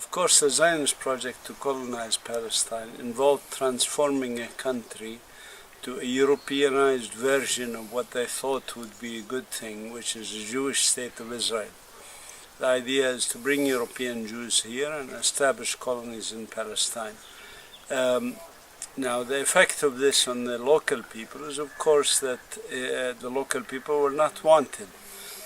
Of course, the Zionist project to colonize Palestine involved transforming a country to a Europeanized version of what they thought would be a good thing, which is a Jewish state of Israel. The idea is to bring European Jews here and establish colonies in Palestine. Now, the effect of this on the local people is, of course, that the local people were not wanted.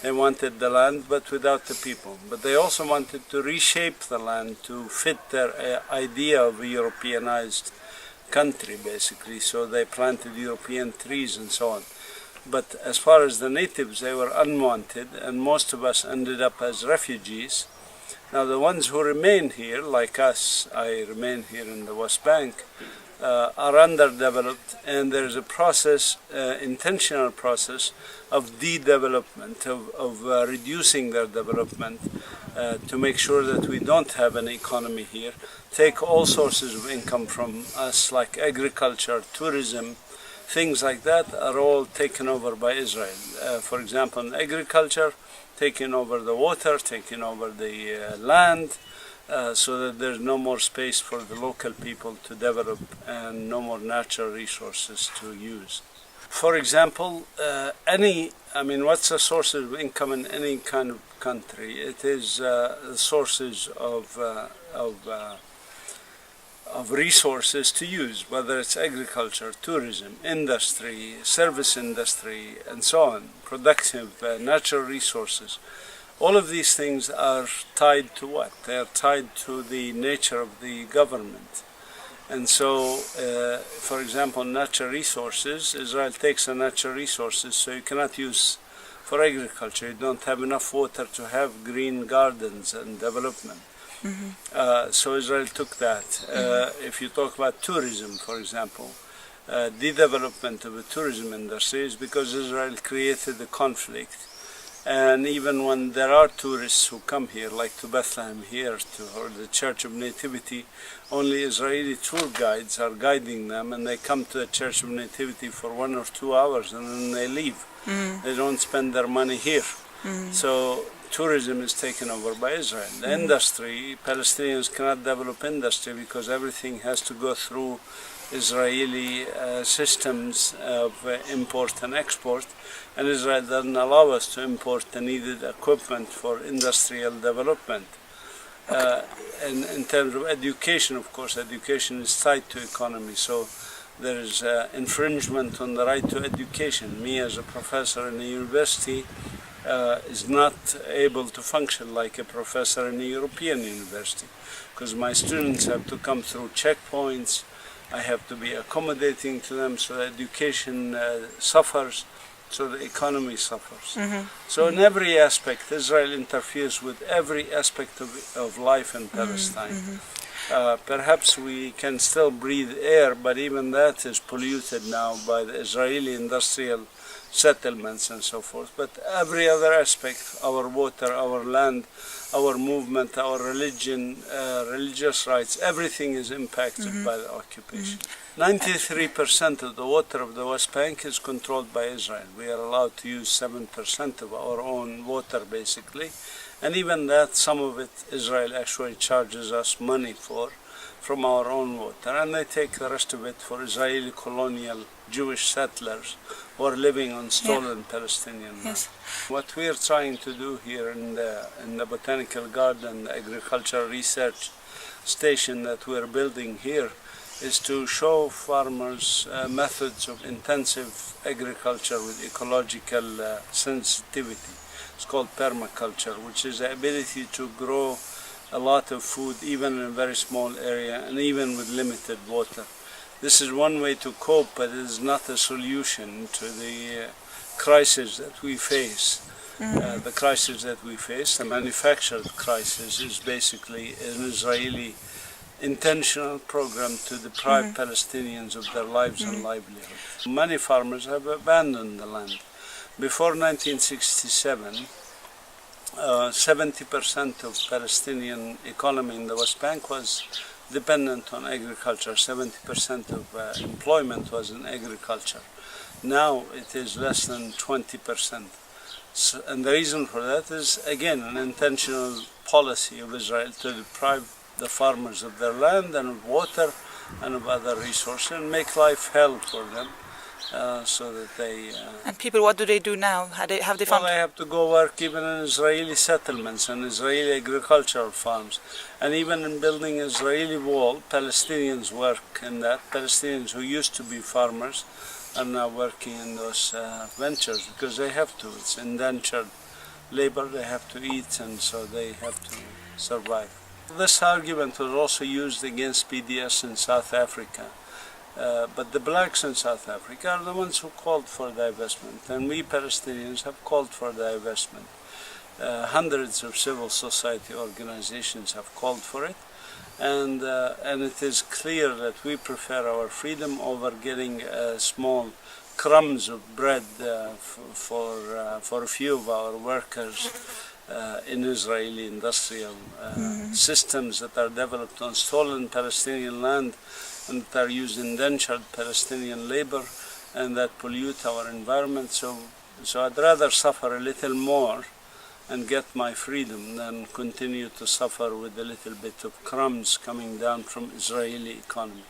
They wanted the land, but without the people. But they also wanted to reshape the land to fit their idea of a Europeanized country, basically. So they planted European trees and so on. But as far as the natives, they were unwanted, and most of us ended up as refugees. Now, the ones who remain here, like us, I remain here in the West Bank, are underdeveloped, and there's a process, intentional process of de-development, of reducing their development to make sure that we don't have an economy here. Take all sources of income from us, like agriculture, tourism, things like that are all taken over by Israel. For example, in agriculture, taking over the water, taking over the land, so that there's no more space for the local people to develop and no more natural resources to use. For example, what's the source of income in any kind of country? It is the sources of resources to use, whether it's agriculture, tourism, industry, service industry, and so on, productive natural resources. All of these things are tied to what? They are tied to the nature of the government. And so, for example, natural resources, Israel takes the natural resources, so you cannot use for agriculture. You don't have enough water to have green gardens and development. Mm-hmm. So Israel took that. If you talk about tourism, for example, the development of the tourism industry is because Israel created the conflict. And even when there are tourists who come here, like to Bethlehem here, or the Church of Nativity, only Israeli tour guides are guiding them, and they come to the Church of Nativity for 1 or 2 hours, and then they leave. They don't spend their money here. So tourism is taken over by Israel. The industry, Palestinians cannot develop industry because everything has to go through Israeli systems of import and export, and Israel doesn't allow us to import the needed equipment for industrial development. And in terms of education, of course, education is tied to economy, so there is infringement on the right to education. Me as a professor in a university is not able to function like a professor in a European university, because my students have to come through checkpoints. I have to be accommodating to them, so education suffers, so the economy suffers. So in every aspect, Israel interferes with every aspect of life in Palestine. Perhaps we can still breathe air, but even that is polluted now by the Israeli industrial settlements and so forth. But every other aspect, our water, our land, our movement, our religion, religious rights, everything is impacted by the occupation. 93% of the water of the West Bank is controlled by Israel. We are allowed to use 7% of our own water, basically. And even that, some of it, Israel actually charges us money for, from our own water. And they take the rest of it for Israeli colonial Jewish settlers who are living on stolen Palestinian land. What we are trying to do here in the Botanical Garden, the agricultural research station that we are building here, is to show farmers methods of intensive agriculture with ecological sensitivity. It's called permaculture, which is the ability to grow a lot of food even in a very small area and even with limited water. This is one way to cope, but it is not a solution to the crisis that we face. The crisis that we face, the manufactured crisis, is basically an Israeli intentional program to deprive Palestinians of their lives and livelihood. Many farmers have abandoned the land. Before 1967, 70% of Palestinian economy in the West Bank was dependent on agriculture. 70% of employment was in agriculture. Now it is less than 20%. And the reason for that is, again, an intentional policy of Israel to deprive the farmers of their land and of water and of other resources, and make life hell for them, so that they... And people, what do they do now? Have they found... Well, they have to go work even in Israeli settlements and Israeli agricultural farms. And even in building Israeli wall, Palestinians work in that. Palestinians who used to be farmers are now working in those ventures, because they have to. It's indentured labor, they have to eat, and so they have to survive. This argument was also used against PDS in South Africa. But the blacks in South Africa are the ones who called for divestment, and we Palestinians have called for divestment. Hundreds of civil society organizations have called for it, and it is clear that we prefer our freedom over getting small crumbs of bread for a few of our workers in Israeli industrial systems that are developed on stolen Palestinian land, and that are used indentured Palestinian labor, and that pollute our environment. So I'd rather suffer a little more and get my freedom than continue to suffer with a little bit of crumbs coming down from Israeli economy.